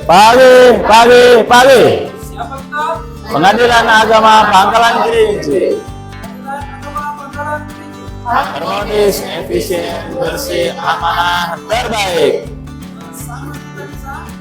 Pagi. Pengadilan Agama Pangkalan Kerinci. Harmonis, efisien, bersih, amanah, terbaik.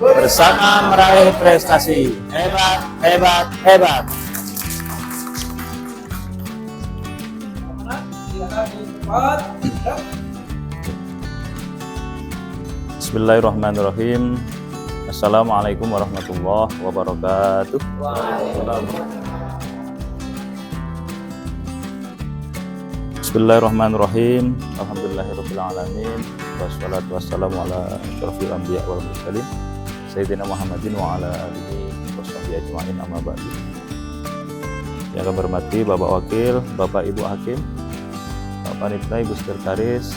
Bersama meraih prestasi. Hebat. Bismillahirrahmanirrahim. Assalamualaikum warahmatullahi wabarakatuh. Bismillahirrahmanirrahim. Alhamdulillahirabbil alamin. Wassalatu wassalamu ala asyrofil anbiya wal mursalin Sayyidina Muhammadin wa ala alihi washabbihi ajmain, amma ba'du. Yang kami hormati Bapak Wakil, Bapak Ibu Hakim, Bapak Panitera, Ibu Sekretaris,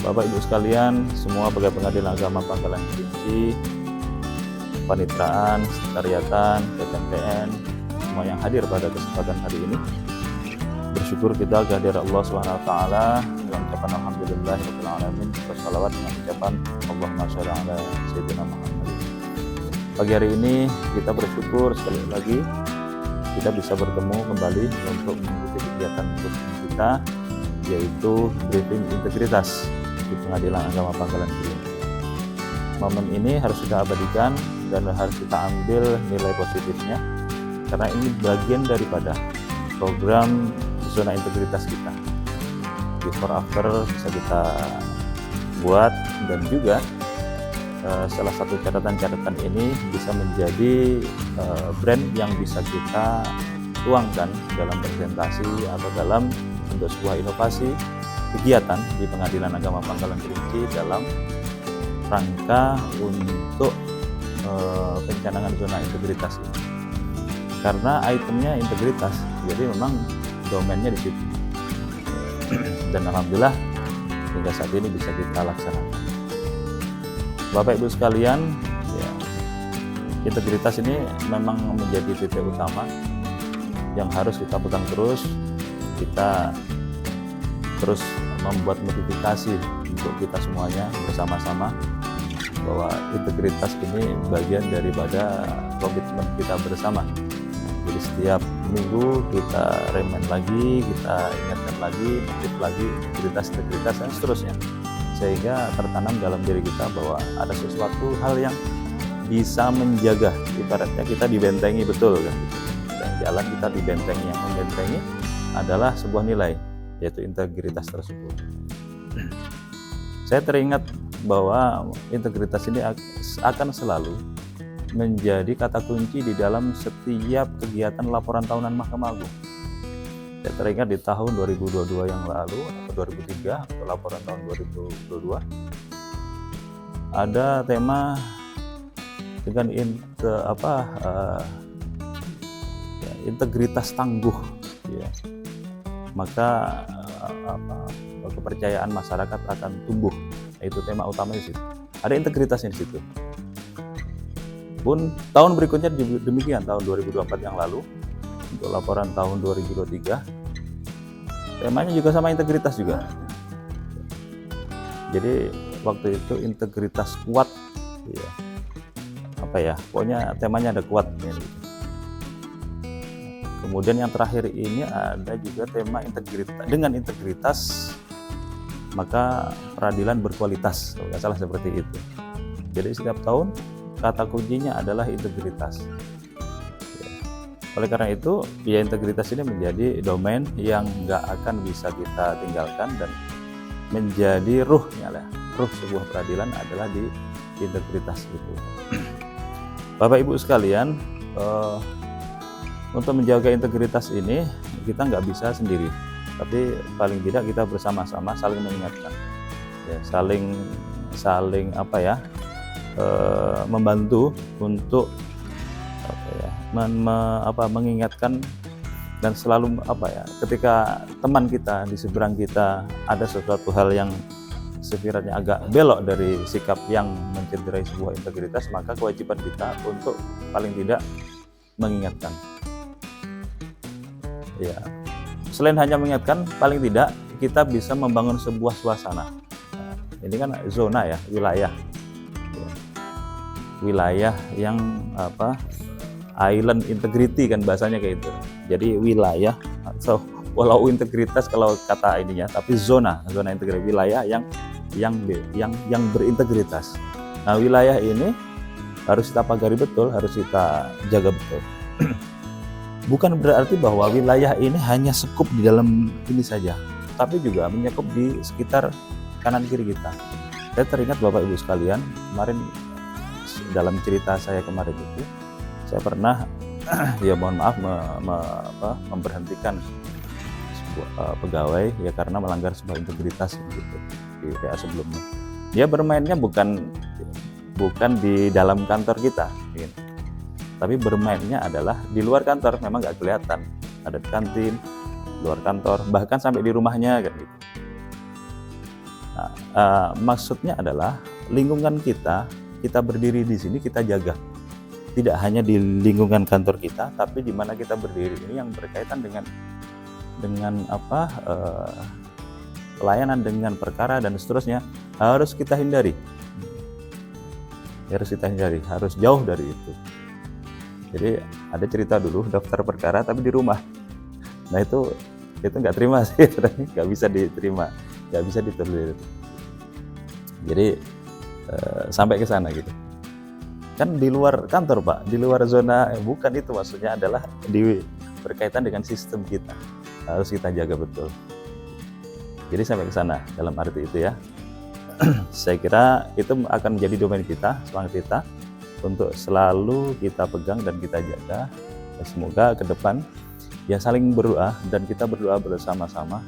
Bapak Ibu sekalian, semua pegawai Pengadilan Agama Pangkalan Kerinci, Panitraan, Sekretariatan, PTMPN, semua yang hadir pada kesempatan hari ini. Bersyukur kita kehadiran Allah SWT dengan ucapan alhamdulillahirabbil alamin, bersalawat dengan ucapan Allahumma sholli ala sayyidina Muhammad. Pagi hari ini kita bersyukur sekali lagi kita bisa bertemu kembali untuk mengikuti kegiatan rutin kita, yaitu briefing integritas di Pengadilan Agama Pangkalan Kerinci. Momen ini harus kita abadikan dan harus kita ambil nilai positifnya, karena ini bagian daripada program zona integritas kita. Before after bisa kita buat, dan juga salah satu catatan ini bisa menjadi brand yang bisa kita tuangkan dalam presentasi atau dalam bentuk sebuah inovasi kegiatan di Pengadilan Agama Pangkalan Kerinci dalam rangka untuk pencanangan zona integritas ini. Karena itemnya integritas, jadi memang domainnya di situ. Dan alhamdulillah hingga saat ini bisa kita laksanakan. Bapak Ibu sekalian, ya, integritas ini memang menjadi titik utama yang harus kita pegang terus. Kita terus membuat modifikasi untuk kita semuanya bersama-sama, bahwa integritas ini bagian daripada komitmen kita bersama. Jadi setiap minggu kita remind lagi, kita ingatkan lagi, motif lagi, integritas dan seterusnya, sehingga tertanam dalam diri kita bahwa ada sesuatu hal yang bisa menjaga, ibaratnya kita dibentengi betul kan. Dan jalan kita dibentengi, yang membentengi adalah sebuah nilai, yaitu integritas tersebut. Saya teringat bahwa integritas ini akan selalu menjadi kata kunci di dalam setiap kegiatan laporan tahunan Mahkamah Agung. Saya teringat di tahun 2022 yang lalu atau 2003 atau laporan tahun 2022 ada tema dengan integritas tangguh, ya. Maka kepercayaan masyarakat akan tumbuh. Itu tema utama di situ. Ada integritasnya di situ. Pun tahun berikutnya demikian, tahun 2024 yang lalu untuk laporan tahun 2023 temanya juga sama, integritas juga. Jadi waktu itu integritas kuat, ya. Pokoknya temanya ada kuat, ya. Kemudian yang terakhir ini ada juga tema integritas. Dengan integritas maka peradilan berkualitas, kalau nggak salah seperti itu. Jadi setiap tahun kata kuncinya adalah integritas. Oleh karena itu, ya, integritas ini menjadi domain yang nggak akan bisa kita tinggalkan, dan menjadi ruhnya lah. Ruh sebuah peradilan adalah di integritas itu. Bapak Ibu sekalian, untuk menjaga integritas ini kita nggak bisa sendiri, tapi paling tidak kita bersama-sama saling mengingatkan, ya, saling membantu untuk mengingatkan, dan selalu ketika teman kita di seberang kita ada sesuatu hal yang sekiranya agak belok dari sikap yang mencederai sebuah integritas, maka kewajiban kita untuk paling tidak mengingatkan. Ya, selain hanya mengingatkan, paling tidak kita bisa membangun sebuah suasana. Ini kan zona, ya, wilayah. wilayah yang island integrity kan bahasanya kayak itu. Jadi wilayah atau walau integritas kalau kata ininya, tapi zona integritas, wilayah yang berintegritas. Nah, wilayah ini harus kita pagari betul, harus kita jaga betul. Bukan berarti bahwa wilayah ini hanya sekup di dalam ini saja, tapi juga menyekup di sekitar kanan kiri kita. Saya teringat Bapak Ibu sekalian, kemarin dalam cerita saya kemarin itu, saya pernah ya mohon maaf memberhentikan sebuah pegawai ya karena melanggar sebuah integritas gitu di PA sebelumnya. Dia bermainnya bukan di dalam kantor kita, gitu. Tapi bermainnya adalah di luar kantor, memang nggak kelihatan. Ada di kantin, luar kantor, bahkan sampai di rumahnya kan gitu. Nah, maksudnya adalah lingkungan kita berdiri di sini kita jaga. Tidak hanya di lingkungan kantor kita, tapi di mana kita berdiri ini yang berkaitan dengan pelayanan, dengan perkara dan seterusnya harus kita hindari. Harus jauh dari itu. Jadi ada cerita dulu daftar perkara tapi di rumah. Nah itu nggak terima sih, nggak bisa diterima, nggak bisa ditolerir. Jadi sampai ke sana gitu. Kan di luar kantor Pak, di luar zona, bukan itu maksudnya, adalah berkaitan dengan sistem kita, harus kita jaga betul. Jadi sampai ke sana dalam arti itu ya. Saya kira itu akan menjadi domain kita, semangat kita untuk selalu kita pegang dan kita jaga. Dan semoga ke depan ya saling berdoa dan kita berdoa bersama-sama.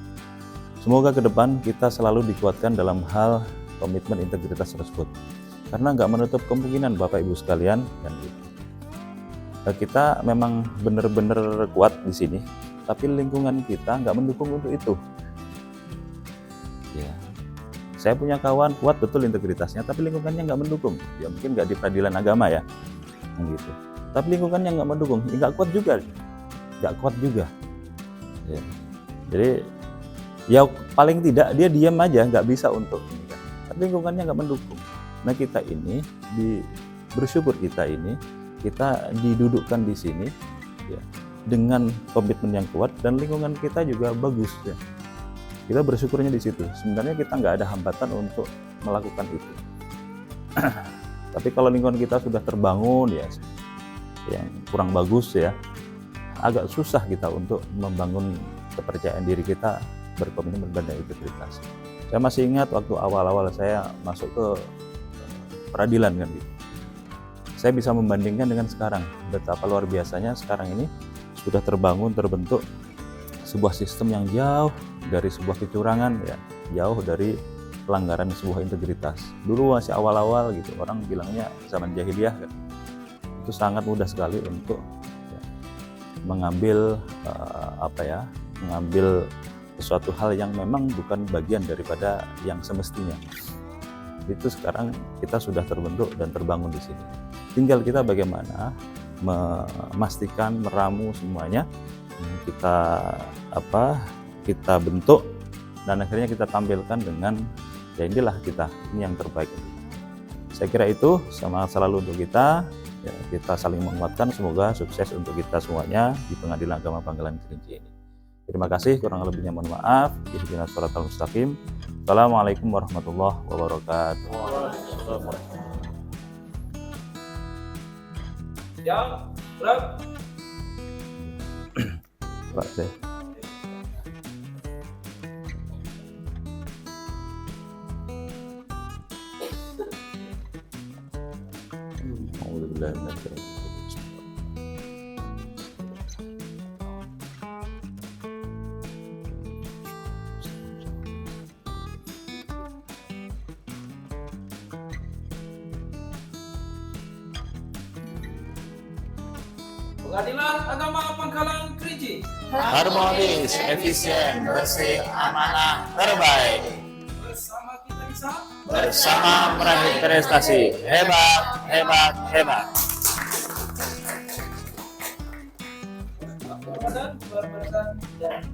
Semoga ke depan kita selalu dikuatkan dalam hal komitmen integritas tersebut. Karena nggak menutup kemungkinan Bapak Ibu sekalian kan gitu. Kita memang benar-benar kuat di sini, tapi lingkungan kita nggak mendukung untuk itu. Ya. Saya punya kawan kuat betul integritasnya, tapi lingkungannya nggak mendukung. Ya mungkin nggak di peradilan agama ya, gitu. Tapi lingkungannya nggak mendukung, nggak kuat juga. Ya. Jadi ya paling tidak dia diam aja, nggak bisa untuk ini kan. Tapi lingkungannya nggak mendukung. Nah kita ini bersyukur kita didudukkan di sini, ya, dengan komitmen yang kuat dan lingkungan kita juga bagus ya. Kita bersyukurnya di situ. Sebenarnya kita nggak ada hambatan untuk melakukan itu. Tapi kalau lingkungan kita sudah terbangun ya, yang kurang bagus ya, agak susah kita untuk membangun kepercayaan diri kita berkomitmen pada integritas. Saya masih ingat waktu awal-awal saya masuk ke peradilan kan gitu. Saya bisa membandingkan dengan sekarang, betapa luar biasanya sekarang ini sudah terbentuk sebuah sistem yang jauh dari sebuah kecurangan ya, jauh dari pelanggaran sebuah integritas. Dulu masih awal-awal gitu, orang bilangnya zaman jahiliyah kan. Itu sangat mudah sekali untuk ya, mengambil mengambil sesuatu hal yang memang bukan bagian daripada yang semestinya. Itu sekarang kita sudah terbentuk dan terbangun di sini. Tinggal kita bagaimana memastikan, meramu semuanya, kita bentuk dan akhirnya kita tampilkan dengan ya inilah ini yang terbaik. Saya kira itu semangat selalu untuk kita, ya, kita saling menguatkan. Semoga sukses untuk kita semuanya di Pengadilan Agama Pangkalan Kerinci ini. Terima kasih, kurang lebihnya mohon maaf. Ihdinas shiratal mustaqim. Assalamualaikum warahmatullahi wabarakatuh. Yang berat. Pak saya. Pengadilan Agama Pangkalan Kerinci. Harmonis, efisien, bersih, amanah, terbaik. Bersama kita bisa. Bersama meraih prestasi. Hebat, hebat, hebat. Berbadan dan